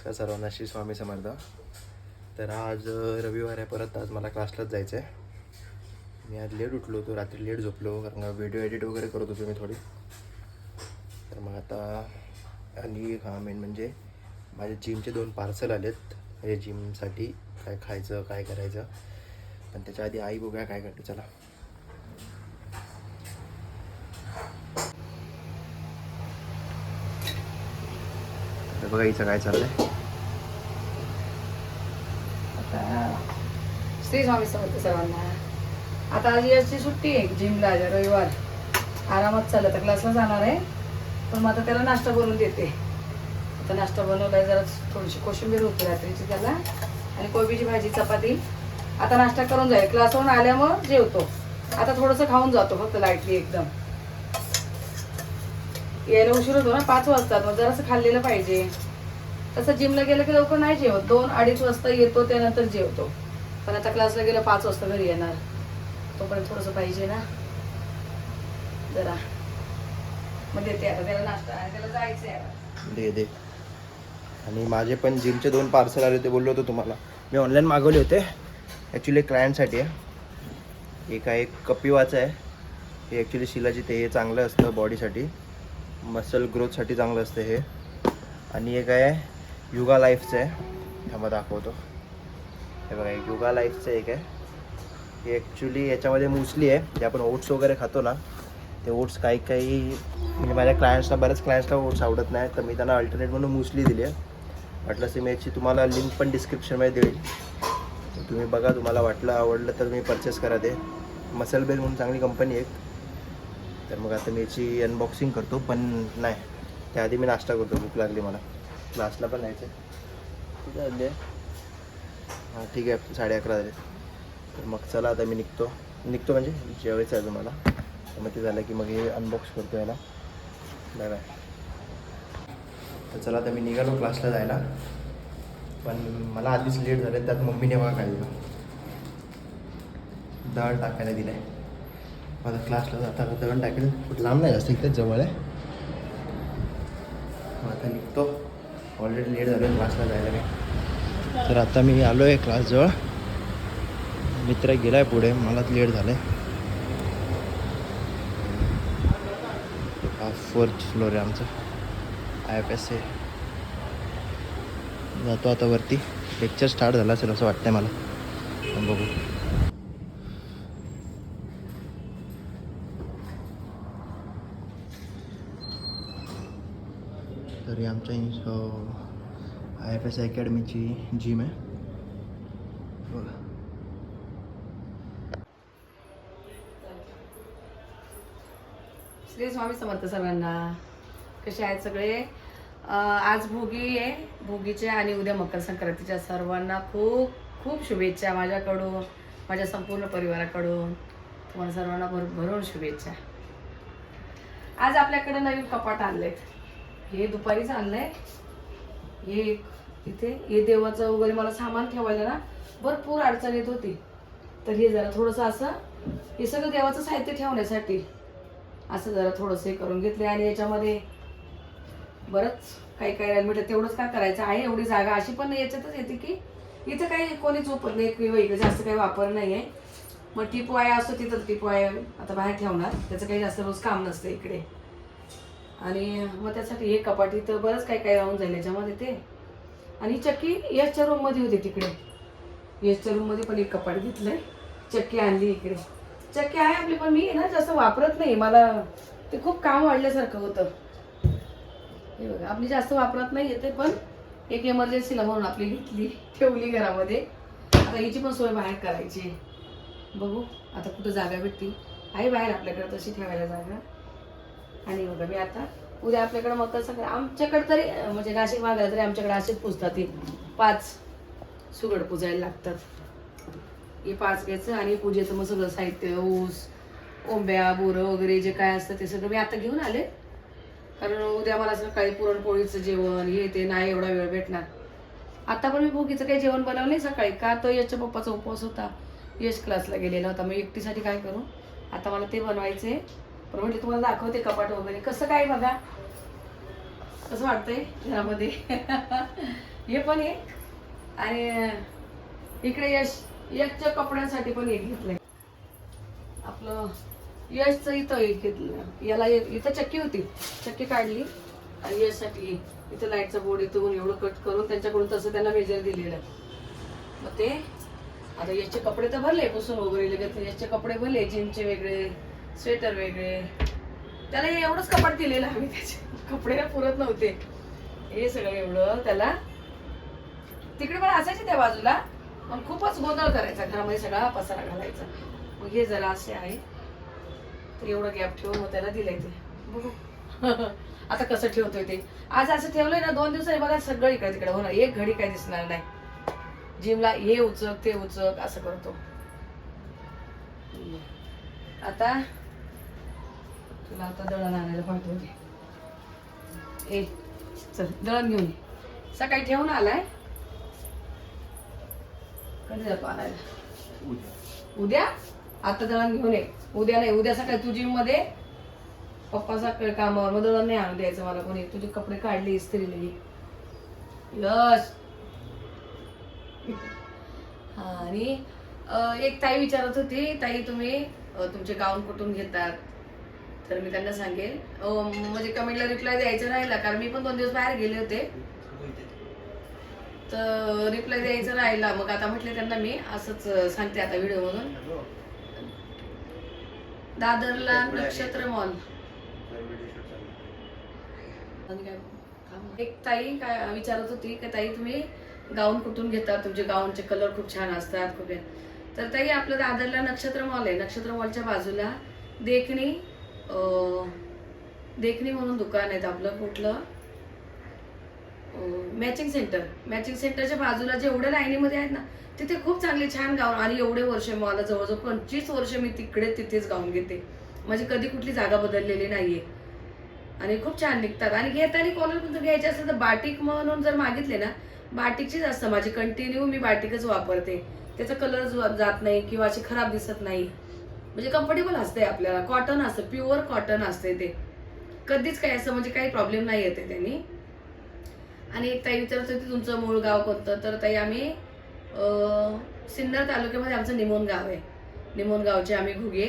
नमस्कार सर्वांना, श्री स्वामी समर्थ. तर आज रविवार आहे, परत आज मला क्लासलाच जायचं आहे. मी आज लेट उठलो होतो, रात्री लेट झोपलो कारण का व्हिडिओ एडिट वगैरे करत होतो मी थोडी. तर मग आता आणि हा मेन म्हणजे माझे जिमचे 2 पार्सल आलेत. हे जिमसाठी काय खायचं काय करायचं, पण त्याच्या आधी आई बघूया काय करते. चला बघा हिचं काय चाललंय. श्री स्वामी समर्थ सर्वांना. आता आज याची सुट्टी आहे जिमला, आज रविवार आरामात चालत. आता क्लासला जाणार आहे, पण मग आता त्याला नाश्ता बनवून देते. आता नाश्ता बनवलाय, जरा थोडीशी कोशिंबीर होती रात्रीची त्याला, आणि कोबीची भाजी चपाती. आता नाश्ता करून जाईल, क्लासवरून आल्यावर जेवतो. आता थोडंसं खाऊन जातो फक्त लाईटली एकदम. यायला उशीर होतो ना, 5 वाजतात, मग जरासं खाल्लेलं पाहिजे. तसं जिमला गेलं की लवकर नाही जेवत, 2-2:30 वाजता येतो, त्यानंतर जेवतो. पण आता क्लासला गेलं 5 वाजता घरी येणार, तोपर्यंत थोडंसं पाहिजे ना जरा. मग देते आता त्याला नाश्ता, आणि त्याला जायचं आहे. दे. आणि माझे पण जिमचे 2 पार्सल आले होते, बोललो होतो तुम्हाला. मी ऑनलाईन मागवले होते, ॲक्च्युली क्लायंटसाठी आहे. एक आहे कपिवाचं आहे, हे ॲक्च्युली शिलाजी ते हे चांगलं असतं बॉडीसाठी, मसल ग्रोथसाठी चांगलं असतं हे. आणि एक आहे युगा लाईफचं आहे, ह्यामध्ये दाखवतो. हे बघा, युगा लाईफचं एक आहे. हे ॲक्च्युली याच्यामध्ये मुसली आहे, जे आपण ओट्स वगैरे खातो ना, ते ओट्स काही म्हणजे माझ्या क्लायंट्सला, बऱ्याच क्लायंट्सला ओट्स आवडत नाही, तर मी त्यांना अल्टरनेट म्हणून मुसली दिली आहे. वाटलं तर मी याची तुम्हाला लिंक पण डिस्क्रिप्शनमध्ये देईल, तुम्ही बघा, तुम्हाला आवडलं तर मी परचेस करा. ते मसल बेल म्हणून चांगली कंपनी आहे. तर मग आता मी याची अनबॉक्सिंग करतो, पण नाही त्याआधी मी नाश्ता करतो, भूक लागली मला. क्लासला पण जायचं आहे. कुठे आले? हां ठीक आहे, 11:30 झाले. तर मग चला आता मी निघतो म्हणजे जेवायचं आहे तुम्हाला. तर मग ते झालं की मग हे अनबॉक्स करतो याला. Bye bye. तर चला आता मी निघालो क्लासला जायला, पण मला आधीच लेट झाले. त्यात मम्मीने बघा काय दिलं, दळण टाकायला दिलं आहे. माझा क्लासला जाताना दळण टाकेल, कुठं लांब नाही जास्त, इथेच जवळ आहे. मग आता निघतो, ऑलरेडी लेट झालो आहे क्लासला जायला मी. तर आता मी आलो आहे क्लासजवळ, मित्र गेला आहे पुढे, मलाच लेट झालं आहे. हा 4th फ्लोअर आहे आमचा, IFS आहे. जातो आता वरती. लेक्चर स्टार्ट झाला असेल असं वाटतंय मला, पण बघू. तरी आमच्या IFS अकॅडमीची जिम आहे बघा. श्री स्वामी समर्थ सर्वांना. कसे आहेत सगळे? आज भोगी आहे, भोगीच्या आणि उद्या मकर संक्रांतीच्या सर्वांना खूप खूप शुभेच्छा माझ्याकडून, माझ्या संपूर्ण परिवाराकडून. तुम्हाला सर्वांना भरभरून शुभेच्छा. आज आपल्याकडे नवीन कपाट आणलेत. हे दुपारीच आणलंय. हे इथे हे देवाचं वगैरे मला सामान ठेवायला ना भरपूर अडचण येत होती, तर हे जरा थोडंसं असं, हे सगळं देवाचं साहित्य ठेवण्यासाठी असं जरा थोडंसं हे करून घेतले. आणि याच्यामध्ये बरंच काही राहिलं म्हटलं, तेवढंच काय करायचं आहे. एवढी जागा अशी पण याच्यातच येते की इथं काही कोणी झोपत नाही किंवा इकडे जास्त काही वापर नाही आहे. मग टिपवाया असतो तिथं, टिपवाया आता बाहेर ठेवणार, त्याचं काही जास्त रोज काम नसतं इकडे. आणि मग त्यासाठी हे कपाट इथं बरंच काही राहून जाईल याच्यामध्ये ते. आणि ही चक्की यशच्या रूममध्ये होती, तिकडे यशच्या रूममध्ये पण एक कपाट घेतलंय. चक्की आणली इकडे. चक्की आहे आपली, पण मी ना जास्त वापरत नाही, मला ते खूप काम वाढल्यासारखं होतं. हे बघा, आपली जास्त वापरत नाही येते, पण एक इमर्जन्सीला म्हणून आपली घेतली, ठेवली घरामध्ये. आता हिची पण सोय बाहेर करायची. बघू आता कुठं जागा भेटती. आहे बाहेर आपल्याकडे तशी ठेवायला जागा. आणि बघा मी आता उद्या आपल्याकडे मकर संक्रांत, आमच्याकडे तरी म्हणजे नाशिक भागाला तरी आमच्याकडे असेच पुजतात. ते 5 सुगड पुजायला लागतात. हे 5 घ्यायचं आणि पूजेचं मग सगळं साहित्य, ऊस, कोंब्या, बोरं वगैरे जे काय असतं ते सगळं मी आता घेऊन आले. कारण उद्या मला सकाळी पुरणपोळीचं जेवण हे ते नाही एवढा वेळ भेटणार. आता पण मी भोगीचं काही जेवण बनवलं नाही सकाळी, का तर यशच्या पप्पाचा उपवास होता, यश क्लासला गेलेला होता. मग एकटीसाठी काय करू, आता मला ते बनवायचे. पण म्हणजे तुम्हाला दाखवते कपाट वगैरे कसं काय, बघा कसं वाटतंय घरामध्ये. हे पण एक, आणि इकडे यशच्या कपड्यांसाठी पण एक घेतलंय. आपलं यशचं इथं एक घेतलं. याला इथं चक्की होती, चक्की काढली आणि यशसाठी इथं लाईटचा बोर्ड इथून एवढं कट करून त्यांच्याकडून तसं त्यांना मेजर दिलेलं. मग ते आता याचे कपडे तर भरले पुसून वगैरे लगेच. याचे कपडे भरले, जिमचे वेगळे, स्वेटर वेगळे. त्याला हे एवढंच कपाट दिलेलं आम्ही, त्याचे कपडे पुरत नव्हते. हे सगळं एवढं त्याला तिकडे पण असायचे त्या बाजूला, पण खूपच गोंधळ करायचा घरामध्ये, सगळा पसारा घालायचा. मग हे जरा असे आहे, तर एवढं गॅप ठेवून मग त्याला दिलंय. ते बघू आता कसं ठेवतोय ते. आज असं ठेवलंय ना, 2 दिवसांनी बघा सगळं इकडे तिकडे होणार, एक घडी काही दिसणार नाही. जिमला हे उचक ते उचक असं करतो. आता तुला आता दळण आणायला पाठवते. ए चल दळण घेऊन ये. सकाळी ठेवून आलाय, कधी जातो आणायला? उद्या. आता दळण घेऊन ये. उद्या नाही, उद्या सकाळी तू जिम मध्ये पप्पा सकाळी कामावर, मग दळण नाही आणून द्यायचं मला कोणी. तुझे कपडे काढले इस्त्रीने. यश. आणि एक ताई विचारत होती, ताई तुम्ही तुमचे गाऊन कुठून घेतात? तर मी त्यांना सांगेल, म्हणजे कमेंटला रिप्लाय द्यायचं राहिला, कारण मी पण 2 दिवस बाहेर गेले होते, तर रिप्लाय द्यायचं राहिला. मग आता म्हटले त्यांना मी असंच सांगते आता व्हिडिओ मधून. दादरला नक्षत्र मॉल. एक ताई काय विचारत होती की ताई तुम्ही गाऊन कुठून घेतात? तुमचे गाऊनचे कलर खूप छान असतात खूप. तर ताई आपलं दादरला नक्षत्र मॉल आहे. नक्षत्र मॉलच्या बाजूला देखणी म्हणून दुकान आहे आपलं. कुठलं? Matching centre. मॅचिंग सेंटरच्या बाजूला जेवढ्या लाईनीमध्ये आहेत ना, तिथे खूप चांगले छान गाऊन. आणि एवढे वर्ष मला जवळजवळ 25 वर्ष मी तिथेच गाऊन घेते. म्हणजे कधी कुठली जागा बदललेली नाहीये. आणि खूप छान निघतात. आणि घेताना कोणाला पण घ्यायचे असेल तर बाटिक म्हणून जर मागितले ना, बाटिकचीच असतं माझी कंटिन्यू. मी बाटिकच वापरते. त्याचा कलर जात नाही किंवा अशी खराब दिसत नाही. म्हणजे कम्फर्टेबल असते आपल्याला. कॉटन असतं, प्युअर कॉटन असते ते. कधीच काही असं म्हणजे काही प्रॉब्लेम नाही येते त्यांनी. आणि एक ताई विचारत होती तुमचं मूळ गाव कोणतं? तर ताई आम्ही सिन्नर तालुक्यामध्ये आमचं निमोन गाव आहे. निमोन गावचे आम्ही घुगे,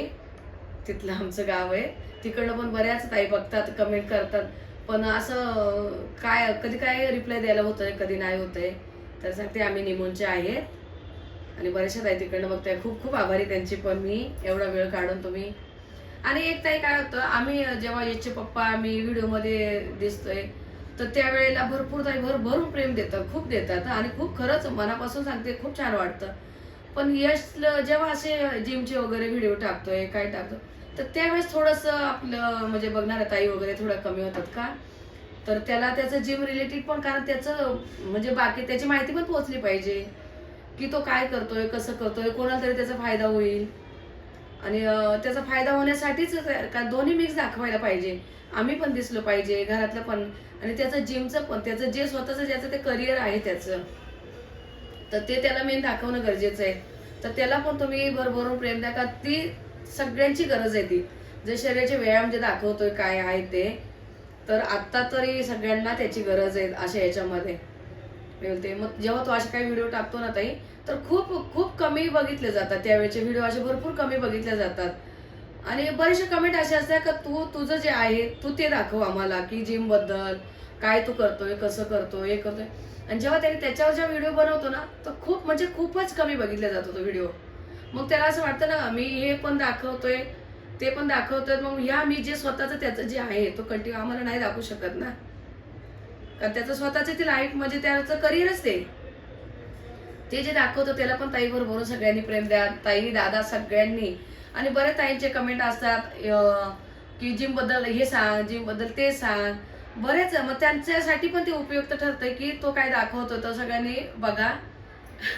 तिथलं आमचं गाव आहे. तिकडनं पण बऱ्याच ताई बघतात, कमेंट करतात, पण असं काय कधी काय रिप्लाय द्यायला होतंय, कधी नाही होतंय. तर सांगते आम्ही निमोनचे आहेत. आणि बऱ्याचशा ताई तिकडनं बघताय. खूप खूप आभारी त्यांची पण मी, एवढा वेळ काढून तुम्ही. आणि एक ताई काय होतं, आम्ही जेव्हा याचे पप्पा आम्ही व्हिडिओमध्ये दिसतोय, तर त्यावेळेला भरपूर ताई भरून प्रेम देतात, खूप देतात. आणि खूप खरंच मनापासून सांगते, खूप छान वाटतं. पण यश जेव्हा असे जिमचे वगैरे व्हिडिओ टाकतोय, काय टाकतो, तर त्यावेळेस थोडंसं आपलं म्हणजे बघणाऱ्या ताई वगैरे थोडं कमी होतात का. तर त्याला त्याचं जिम रिलेटेड पण, कारण त्याचं म्हणजे बाकी त्याची माहिती पण पोहोचली पाहिजे की तो काय करतोय, कसं करतोय, कोणाला तरी त्याचा फायदा होईल. आणि त्याचा फायदा होण्यासाठीच का दोन्ही मिक्स दाखवायला पाहिजे. आम्ही पण दिसलो पाहिजे, घरातलं पण, आणि त्याचं जिमचं पण, त्याचं जे स्वतःचं ज्याचं ते करिअर आहे त्याचं, तर ते त्याला मेन दाखवणं गरजेचं आहे. तर त्याला पण तुम्ही भरभरून प्रेम द्या, का ती सगळ्यांची गरज आहे ती. जे शरीराचे व्यायाम जे दाखवतोय काय आहे ते, तर आत्ता तरी सगळ्यांना त्याची गरज आहे अशा याच्यामध्ये मिळते. मग जेव्हा तो असे काही व्हिडिओ टाकतो ना ताई, तर खूप खूप कमी बघितले जातात. त्यावेळेचे व्हिडिओ असे भरपूर कमी बघितले जातात. आणि बरेचसे कमेंट असे असतात का तुझं जे आहे तू ते दाखव आम्हाला, की जिम बद्दल काय तू करतोय, कसं करतोय, हे करतोय. आणि जेव्हा त्याने त्याच्यावर जेव्हा व्हिडिओ बनवतो ना, तर खूप म्हणजे खूपच कमी बघितला जातो तो व्हिडिओ. मग त्याला असं वाटतं ना, मी हे पण दाखवतोय ते पण दाखवतोय, मग ह्या मी जे स्वतःचं त्याचं जे आहे तो कंटिन्यू आम्हाला नाही दाखवू शकत ना, कारण त्याचं स्वतःच ते लाईफ म्हणजे त्याचं करिअरच ते जे दाखवतो त्याला पण ताई बरोबर सगळ्यांनी प्रेम द्या, ताई दादा सगळ्यांनी. आणि बरेच ताईंचे कमेंट असतात की जिम बद्दल हे सांग, जिम बद्दल ते सांग, बरेच. मग त्यांच्यासाठी पण ते उपयुक्त ठरतंय की तो काय दाखवतो तो सगळ्यांनी बघा.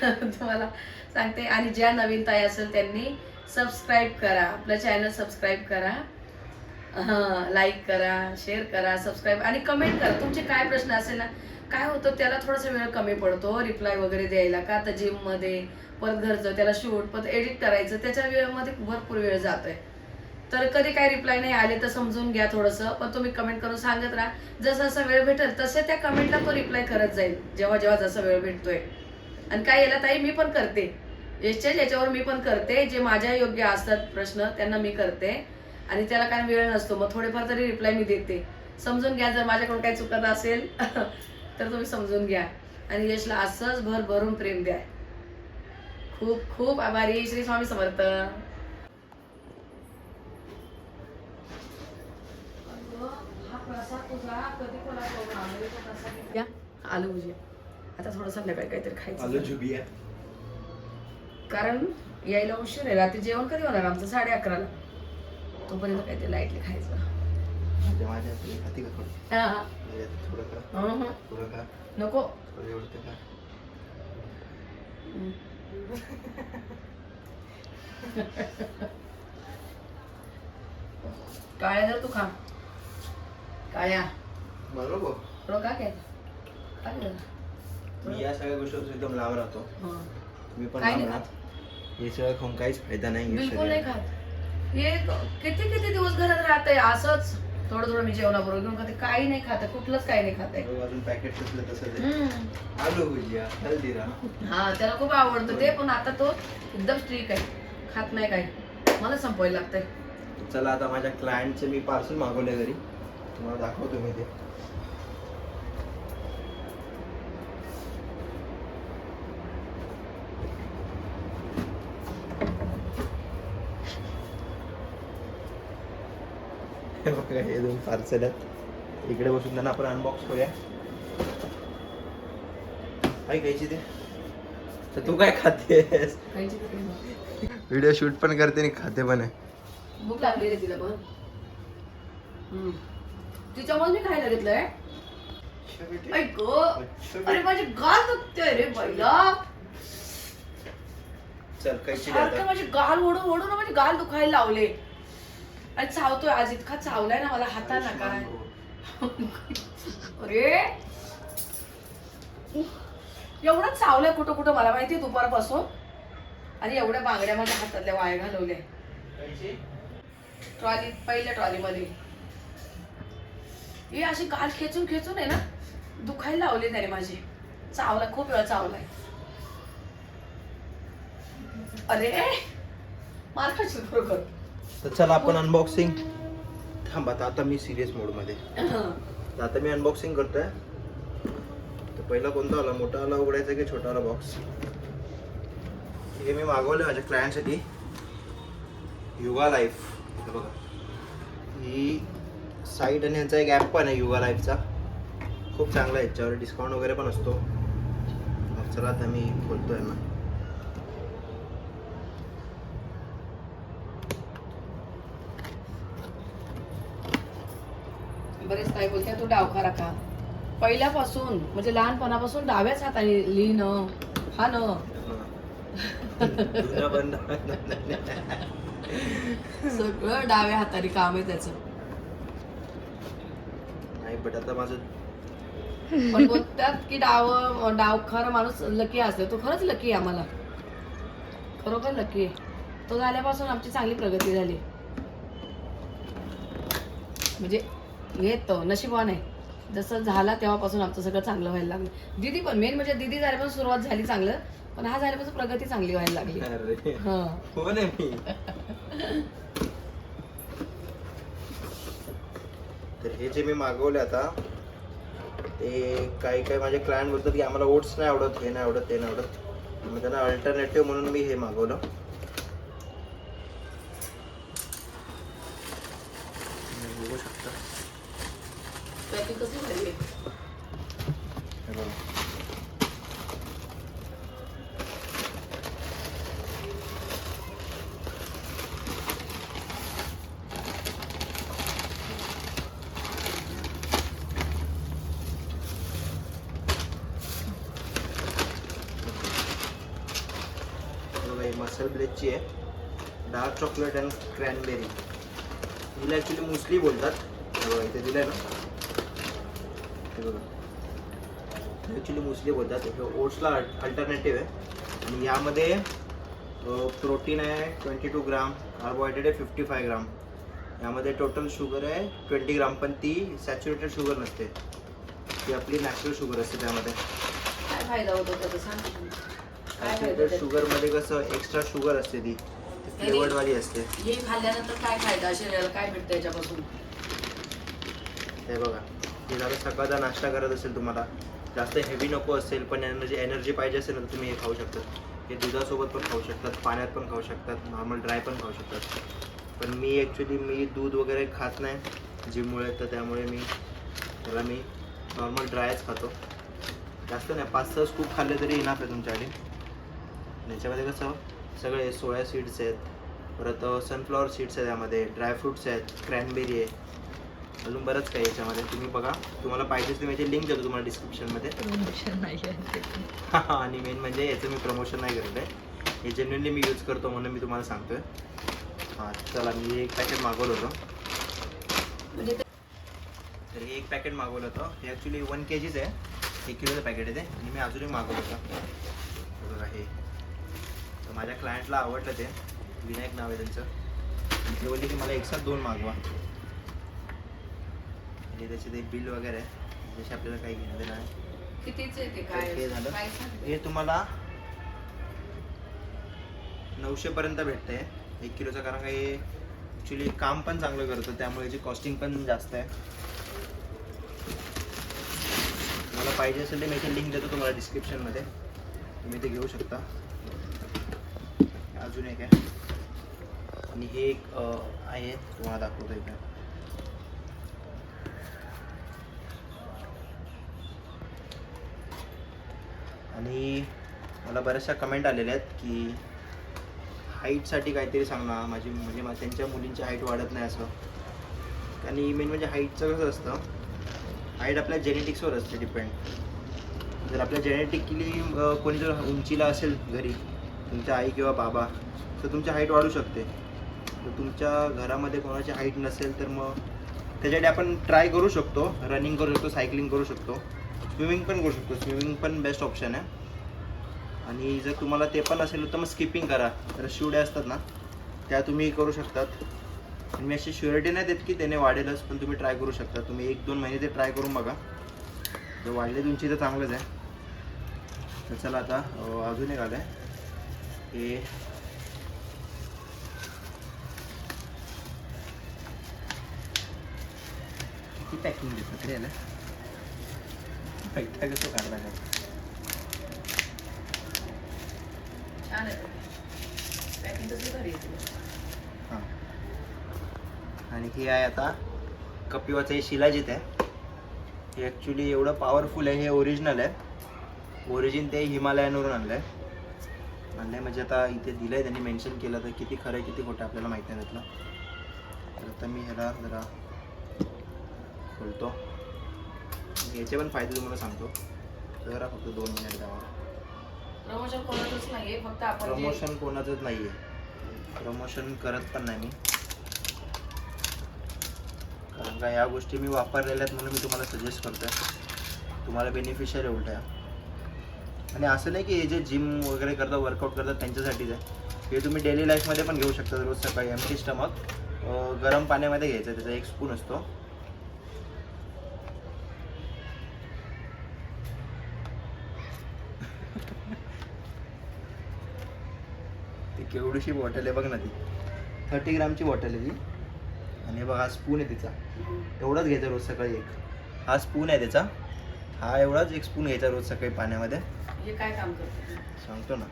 तुम्हाला सांगते. आणि ज्या नवीन ताई असेल त्यांनी सबस्क्राईब करा, आपलं चॅनल सबस्क्राईब करा, लाईक करा, शेअर करा, सबस्क्राईब, आणि कमेंट करा. तुमचे काय प्रश्न असेल ना, काय होतं त्याला थोडासा वेळ कमी पडतो रिप्लाय वगैरे द्यायला, का आता जिममध्ये परत घरचं त्याला शूट परत एडिट करायचं, त्याच्या वेळेमध्ये भरपूर वेळ जातोय. तर कधी काही रिप्लाय नाही आले तर समजून घ्या थोडंसं, पण तुम्ही कमेंट करून सांगत राहा. जसं जसं वेळ भेटेल तसे त्या कमेंटला तो रिप्लाय करत जाईल, जेव्हा जेव्हा जसा वेळ भेटतोय. आणि काय याला ताई मी पण करते, याच्यावर मी पण करते, जे माझ्या योग्य असतात प्रश्न त्यांना मी करते. आणि त्याला काय वेळ नसतो, मग थोडेफार तरी रिप्लाय मी देते. समजून घ्या, जर माझ्याकडून काही चुकत असेल तर तुम्ही समजून घ्या. आणि यशला असंच भरभरून प्रेम द्या. खूप खूप आभारी. श्री स्वामी समर्थ. आलू भुजिया आता थोडं संध्याकाळी काहीतरी खायचं. आलू जुबिया. कारण यायला उशीर आहे. रात्री जेवण कधी होणार आमचं? 11:30ला. तोपर्यंत काहीतरी लाईटली खायचं. माझ्या खाती का थोडं? हा हा. थोडं का? हं, हं. थोडं का? नको. थोडं एवढं का? काळ्या जर तू खा. काळ्या बरोबर. थोडं का काय मी या सगळ्या गोष्टीपासून एकदम लांब राहतो. मी पण काय लांब नाही राहत. हे सगळं खाऊन काहीच फायदा नाही. बिलकुल नाही खात. हे किती किती दिवस घरात राहतंय असंच थोडं थोडं मी जेवणाबरोबर घेऊन खाते. काही नाही खात, कुठलंच काही नाही खात आहे. अजून पॅकेट कसलं तसं आलू भुजिया हल्दीराम. हा त्याला खूप आवडतं ते, पण आता तो एकदम स्ट्रिक आहे, खात नाही काही. मला संपवायला लागतंय. चला आता माझ्या क्लायंटचे मी पार्सल मागवले घरी, तुम्हाला दाखवतो मी ते. हे बघा, हे 2 पार्सल आहेत. इकडे बसून त्यांना आपण अनबॉक्स करूया. काय घ्यायची ते? तर तू काय खातेस? व्हिडिओ शूट पण करते आणि खाते पण आहे. भूक लागली रे तिला पण. तिच्यामुळे मी खायला घेतलंय. ऐक अरे माझी गाल दुखते रे पहिला. चल कैची सारखं माझी गाल ओढून ओढून माझी गाल दुखायला लावले. आणि चावतोय आज, इतका चावलाय ना मला हाताला काय. अरे एवढं चावलंय कुठं कुठं मला माहिती दुपारपासून. आणि एवढ्या बांगड्या माझ्या हातातल्या वाया घालवल्या. ट्रॉली, पहिल्या ट्रॉलीमध्ये हे अशी गाल खेचून खेचून आहे ना दुखायला लावले त्याने माझे. चावला, खूप वेळा चावलाय. अरे मार खाशील बरोबर. तर चला आपण अनबॉक्सिंग. थांब आता मी सिरियस मोड मध्ये. तर आता मी अनबॉक्सिंग करतोय. तर पहिला कोणता आला, मोठा आला उघडायचा की छोटा आला बॉक्स? हे मी मागवलं माझ्या क्लायंटसाठी, युगा लाईफ. हे बघा, ही साईड आणि यांचा एक ॲप पण आहे युगा लाईफचा, खूप चांगला आहे. याच्यावर डिस्काउंट वगैरे पण असतो. मग चला आता मी बोलतोय ना. बरेच काय बोलते तू डावखारा का. पहिल्यापासून म्हणजे लहानपणापासून डाव्याच हाताने लिहिणं हा न सगळं डाव्या हाताने काम आहे त्याचं. नाही बट आता माझं पण बोलतात की डावखारा माणूस लकी असतो. तो खरंच लकी आहे, आम्हाला खरोखर लकी आहे. तो झाल्यापासून आमची चांगली प्रगती झाली. म्हणजे हे तो नशिबवान आहे. जसं झाला तेव्हापासून आमचं सगळं चांगलं व्हायला लागलं. दीदी पण मेन म्हणजे दीदी झाल्यापासून सुरुवात झाली चांगलं, पण हा झाल्यापासून प्रगती चांगली व्हायला लागली. कोण आहे मी? तर हे जे मी मागवले आता, ते काही माझे क्लायंट बोलतात की आम्हाला ओट्स नाही आवडत, हे नाही आवडत, ते नाही आवडत. मग त्यांना अल्टरनेटिव्ह म्हणून मी हे मागवलं. बघू शकता पॅकिंग कशी झाली आहे. हे बघा. मसल ब्रेडची आहे, डार्क चॉकलेट अँड क्रॅनबेरी. हिला ॲक्च्युली मुसली बोलतात. हे बघा इथे दिलं आहे ना, हे बघा ॲक्च्युली मुसली बोलतात. हे ओट्सला अल्टरनेटिव्ह आहे. आणि यामध्ये प्रोटीन आहे 22 ग्राम, कार्बोहायड्रेट आहे 55 ग्राम, यामध्ये टोटल शुगर आहे 20 ग्राम, पण ती सॅच्युरेटेड शुगर नसते, ती आपली नॅचरल शुगर असते त्यामध्ये. काय फायदा होतो त्याचा सांग तू. काय फायदा सॅच्युरेटेड त्याचा? शुगरमध्ये कसं एक्स्ट्रा शुगर असते, ती फ्लेवर्डवाली असते. हे खाल्ल्यानंतर काय फायदा शरीराला काय भेटतं याच्यापासून? हे बघा, हे झालं सकाळचा नाश्ता करत असेल, तुम्हाला जास्त हेवी नको असेल पण एनर्जी पाहिजे असेल ना, तर तुम्ही हे खाऊ शकता. हे दुधासोबत पण खाऊ शकतात, पाण्यात पण खाऊ शकतात, नॉर्मल ड्राय पण खाऊ शकतात. पण मी दूध वगैरे खात नाही जिममुळे, तर त्यामुळे मी नॉर्मल ड्रायच खातो. जास्त नाही, 5-6 स्कूप खाल्ले तरी इनाफ आहे तुमच्याकडे. याच्यामध्ये कसं सगळे सोया सीड्स आहेत, परत सनफ्लॉवर सीड्स आहेत, यामध्ये ड्रायफ्रूट्स आहेत, क्रॅनबेरी आहे, अजून बरंच काही याच्यामध्ये. तुम्ही बघा, तुम्हाला पाहिजे तर मी याची लिंक देतो तुम्हाला डिस्क्रिप्शनमध्ये. आणि मेन म्हणजे याचं मी प्रमोशन नाही करत आहे, हे जेन्युइनली मी यूज करतो म्हणून मी तुम्हाला सांगतोय. हां चला, मी एक पॅकेट मागवलं होतं. तर हे एक पॅकेट मागवलं होतं. हे ॲक्च्युली 1 kgच आहे, 1 किलोचं पॅकेट आहे ते. आणि मी अजूनही मागवलं होतं बघा हे. तर माझ्या क्लायंटला आवडलं ते, विनायक नाव आहे त्यांचं. ते बोलले की मला एक साथ 2 मागवा. आणि त्याचे ते बिल वगैरे आहे, जसे आपल्याला काही घेणं देणं आहे. कितीचे ते काय? हे झालं. काय सांग? हे तुम्हाला 900 पर्यंत भेटते 1 किलोचं, कारण का हे ॲक्च्युली काम पण चांगलं करतं, त्यामुळे याची कॉस्टिंग पण जास्त आहे. मला पाहिजे असेल तर मी याची लिंक देतो तुम्हाला डिस्क्रिप्शनमध्ये, तुम्ही ते घेऊ शकता. अजून एक आहे, आणि हे एक आहे, तुम्हाला दाखवतो इथे. आणि मला बऱ्याचशा कमेंट आलेल्या आहेत की हाईटसाठी काहीतरी सांग ना, म्हणजे त्यांच्या मुलींची हाईट वाढत नाही असं. आणि मेन म्हणजे हाईटचं कसं असतं, हाईट आपल्या जेनेटिक्सवर असते डिपेंड. जर आपल्या जेनेटिकली कोणी जर उंचीला असेल घरी, तुमच्या आई किंवा बाबा, तर तुमची हाईट वाढू शकते. तर तुमच्या घरामध्ये कोणाची हाईट नसेल तर मग त्याच्यासाठी आपण ट्राय करू शकतो, रनिंग करू शकतो, सायकलिंग करू शकतो, स्विमिंग पण करू शकतो. स्विमिंग पण बेस्ट ऑप्शन आहे. आणि जर तुम्हाला ते पण असेल तर मग स्किपिंग करा. तर शिवड्या असतात ना, त्या तुम्ही करू शकतात. आणि मी अशी श्युरिटी नाही देत की त्याने वाढेलच, पण तुम्ही ट्राय करू शकता. तुम्ही 1-2 महिने ते ट्राय करून बघा, जर वाढले तुमची तर चांगलंच आहे. तर चला आता अजून एक आलं आहे, हे किती पॅकिंग देतात रे याला, पैसा कसं काढला का. छान आहे पॅकिंग तसं घरी येते. हां, आणि हे आहे आता कपिवाचं हे शिलाजीत आहे. हे ॲक्च्युली एवढं पॉवरफुल आहे, हे ओरिजिनल आहे. ओरिजिन ते हिमालयावरून आणलं आहे. म्हणजे आता इथे दिलं आहे, त्यांनी मेन्शन केलं, तर किती खरं आहे किती खोटं आपल्याला माहिती नाही त्यातलं. तर आता मी ह्याला जरा खोलतो. याचे पण फायदे तुम्हाला सांगतो, जरा फक्त 2 मिनिट द्यावा. प्रमोशन कोणाचंच नाहीये, फक्त आपण प्रमोशन कोणाचंच नाही आहे, प्रमोशन करत पण नाही मी, कारण का या गोष्टी मी वापरलेल्या आहेत म्हणून मी तुम्हाला सजेस्ट करतो आहे. तुम्हाला बेनिफिशियल आहे उलट्या. आणि असं नाही की हे जे जिम वगैरे करतात, वर्कआउट करतात त्यांच्यासाठीच आहे. हे तुम्ही डेली लाईफमध्ये पण घेऊ शकता. रोज सकाळी एम्प्टी स्टमक गरम पाण्यामध्ये घ्यायचं, त्याचा 1 स्पून असतो. ती केवढीशी बॉटल आहे बघ ना, ती 30 ग्रामची बॉटल आहे ती. आणि बघा, हा स्पून आहे तिचा, एवढाच घ्यायचा रोज सकाळी. हा स्पून आहे त्याचा, हा एवढाच 1 स्पून घ्यायचा रोज सकाळी पाण्यामध्ये. हे काय काम करते सांगतो ना.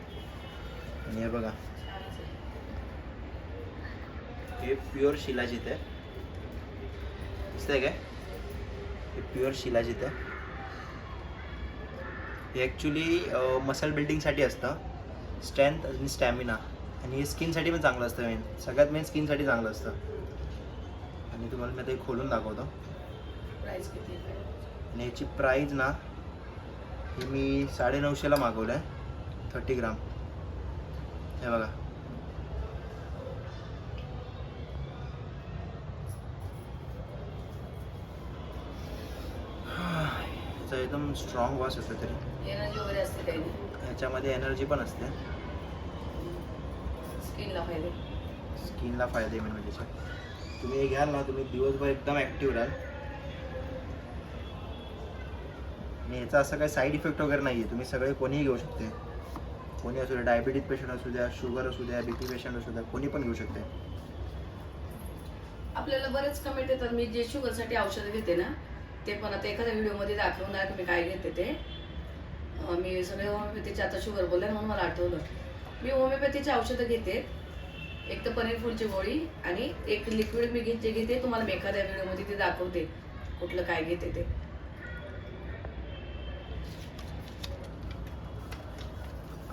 आणि हे बघा, हे प्युअर शिलाजीत आहे, दिसतंय काय, हे प्युअर शिलाजीत आहे. हे ॲक्च्युली मसल बिल्डिंगसाठी असतं, स्ट्रेंथ आणि स्टॅमिना. आणि हे स्किनसाठी पण चांगलं असतं. सगळ्यात मेन स्किनसाठी चांगलं असतं. आणि तुम्हाला मी आता हे खोलून दाखवतो. प्राइस किती आहे? आणि याची प्राईज ना, हे मी 950ला मागवलं आहे, 30 ग्राम. हे बघा, याचा एकदम स्ट्रॉंग वॉश असतो. तरी एनर्जी वगैरे असते काही नाही, ह्याच्यामध्ये एनर्जी पण असते. स्किनला फायदे. स्किनला फायदे म्हणजे त्याचे. तुम्ही हे घ्याल ना तुम्ही दिवसभर एकदम ॲक्टिव्ह राहाल. आणि याचा असं काही साईड इफेक्ट वगैरे नाही आहे. तुम्ही सगळे कोणीही घेऊ शकते. कोणी असू द्या, डायबिटीज पेशंट असू द्या, शुगर असू द्या, BP पेशंट असू द्या, कोणी पण घेऊ शकते. आपल्याला बरेच कमेंट येतात. मी जे शुगरसाठी औषधं घेते ना ते पण आता एखाद्या व्हिडिओमध्ये दाखवणार की मी काय घेते ते. मी सगळे होमिओपॅथीचे, आता शुगर बोलले म्हणून मला आठवलं, मी होमिओपॅथीची औषधं घेते. एक तर पनीर फूलची गोळी आणि एक लिक्विड मी जे घेते तुम्हाला मी एखाद्या व्हिडिओमध्ये ते दाखवते कुठलं काय घेते ते.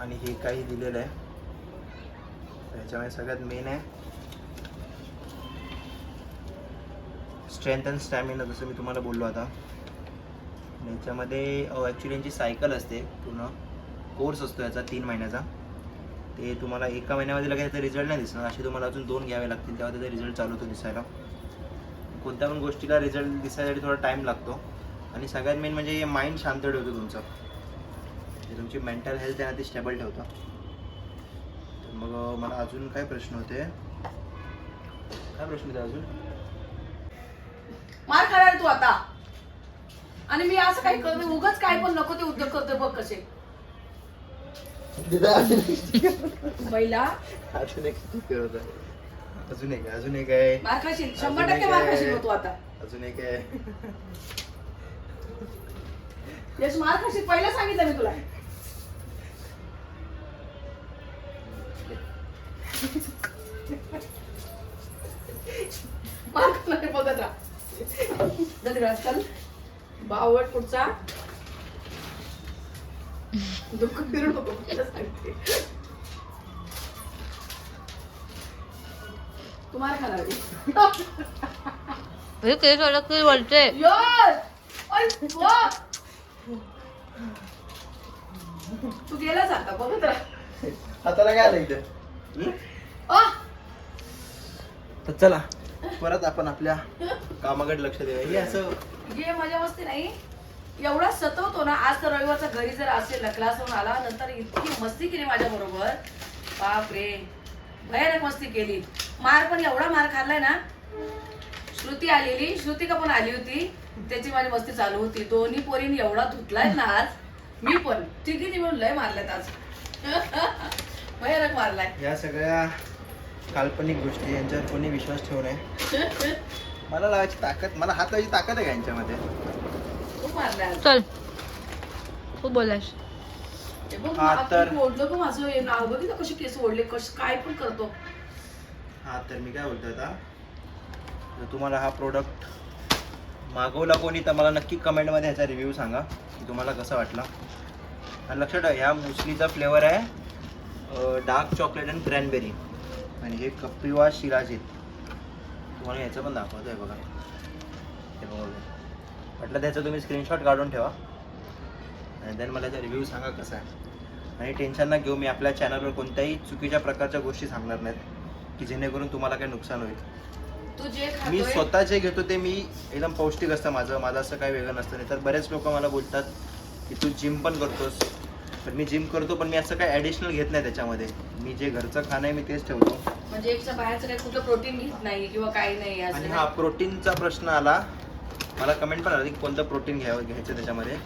आणि हे काही दिलेलं आहे त्याच्यामध्ये सगळ्यात मेन आहे स्ट्रेंथ अँड स्टॅमिना, जसं मी तुम्हाला बोललो आता. याच्यामध्ये ॲक्च्युली यांची सायकल असते, पूर्ण कोर्स असतो याचा 3 महिन्याचा. ते तुम्हाला एका महिन्यामध्ये लगेच त्याचा रिझल्ट नाही दिसणार, असे तुम्हाला अजून 2 घ्यावे लागतील तेव्हा त्याचा रिझल्ट चालू होतो दिसायला. कोणत्या पण गोष्टीला रिझल्ट दिसायसाठी थोडा टाईम लागतो. आणि सगळ्यात मेन म्हणजे माइंड शांत ठेवतो तुमचं, तुमची मेंटल हेल्थ आहे ना ती स्टेबल ठेवतं. तर मग मला अजून काय प्रश्न होते अजून? मार खाणार तू आता. आणि मी असं काही करते उगाच काय पण नको ते उद्योग करतोय बघ कसे. पहिला अजून एक आहे. मार खाशील, 100% मार खाशील तू आता. अजून एक आहे. यश मार खाशील, पहिला सांगितलं मी तुला. मार खाणार बघत राहा. चल बावट पुढचा दुःख फिरू नको सांगते. तुम्हाला खाणार केस अडकली बोलते. तू गेलाच आता बघत राहा. हाताला काय आलं इथं? तर चला परत आपण आपल्या कामाकडे लक्ष देऊया. हे असं जे मजा मस्ती नाही एवढा सतवतो ना. आज तर रविवारचा घरी जर असेल ना क्लासवरून आला नंतर इतकी मस्ती केली माझ्या बरोबर, बाप रे भयानक मस्ती केली. मार पण एवढा मार खाल्लाय ना. श्रुती आलेली, श्रुतिका पण आली होती, त्याची माझी मस्ती चालू होती. दोन्ही पोरींनी एवढा धुतलाय ना आज. मी पण तिघींनी मिळून लय मारल्यात आज. भयानक मारलाय. या सगळ्या काल्पनिक गोष्टी यांच्यावर कोणी विश्वास ठेवू नये. मला लावायची ताकद, मला हात लावायची ताकद आहे का यांच्यामध्ये? खूप मारलाय आज. चल तू बोलास. हे बघ, हा, तर- तू ओढलं का माझं हे नाव बघितलं कसे केस ओढले, कसं काय पण करतो. हा तर मी काय बोलतो आता, जर तुम्हाला हा प्रोडक्ट मागवला कोणी तर मला नक्की कमेंटमध्ये ह्याचा रिव्ह्यू सांगा की तुम्हाला कसा वाटला. आणि लक्षात ठेवा ह्या मुसलीचा फ्लेवर आहे डार्क चॉकलेट अँड क्रॅनबेरी. आणि हे कपिवा शिराजीत. तुम्हाला ह्याचं पण दाखवतो आहे बघा. हे बघा म्हटलं त्याचं तुम्ही स्क्रीनशॉट काढून ठेवा आणि देन मला त्याचा रिव्ह्यू सांगा कसा आहे. आणि टेन्शन ना घेऊ, मी आपल्या चॅनलवर कोणत्याही चुकीच्या प्रकारच्या गोष्टी सांगणार नाहीत की जेणेकरून तुम्हाला काही नुकसान होईल. तू जे मी खातोय स्वतः जे घेतो ते मी एकदम पौष्टिक असतं माझं असं काही वेगळं नसतं. नाही तर बरेच लोक मला बोलतात की तू जिम पण करतोस, पण मी जिम करतो पण मी असं काही ॲडिशनल घेत नाही त्याच्यामध्ये. मी जे घरचं खाणं आहे मी तेच ठेवतो. म्हणजे एक बाहेरचं काही कुठलं प्रोटीन घेत नाही किंवा काही नाही असं आणि नाही. हा प्रोटीनचा प्रश्न आला, मला कमेंट पण आली की कोणतं प्रोटीन घ्यायचं त्याच्यामध्ये.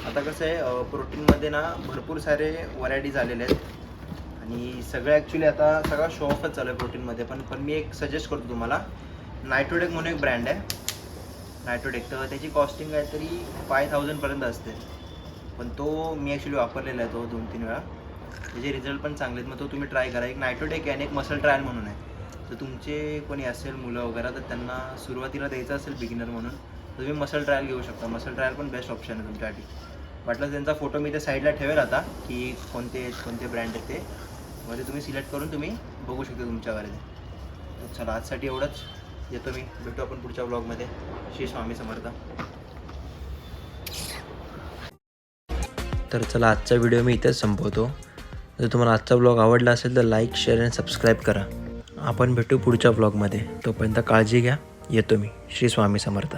आता कसं आहे प्रोटीनमध्ये ना भरपूर सारे व्हरायटीज आलेले आहेत आणि सगळं ॲक्च्युली आता सगळा शो ऑफच चालू आहे प्रोटीनमध्ये. पण मी एक सजेस्ट करतो तुम्हाला, नायट्रोडेक म्हणून एक ब्रँड आहे नायट्रोडेक. तर त्याची कॉस्टिंग काहीतरी 5000पर्यंत असते. पण तो मी ॲक्च्युली वापरलेला आहे तो 2-3 वेळा. त्याचे रिझल्ट पण चांगले आहेत. मग तो तुम्ही ट्राय करा. एक नायट्रोडेक आहे आणि एक मसल ट्रायल म्हणून आहे. तर तुमचे कोणी असेल मुलं वगैरे तर त्यांना सुरुवातीला द्यायचं असेल बिगिनर म्हणून तर तुम्ही मसल ट्रायल घेऊ शकता. मसल ट्रायल पण बेस्ट ऑप्शन आहे तुमच्यासाठी. वाटलं त्यांचा फोटो मी त्या साईडला ठेवेल आता की कोणते ब्रँड आहेत ते, मध्ये तुम्ही सिलेक्ट करून तुम्ही बघू शकता तुमच्याकडे. तर चला आजसाठी एवढंच. येतो मी, भेटू आपण पुढच्या ब्लॉगमध्ये. श्री स्वामी समर्थ. तर चला आजचा व्हिडिओ मी इथेच संपवतो. जर तुम्हाला आजचा ब्लॉग आवडला असेल तर लाईक, शेअर आणि सबस्क्राईब करा. आपण भेटू पुढच्या ब्लॉगमध्ये. तोपर्यंत काळजी घ्या. येतो मी. श्री स्वामी समर्थ.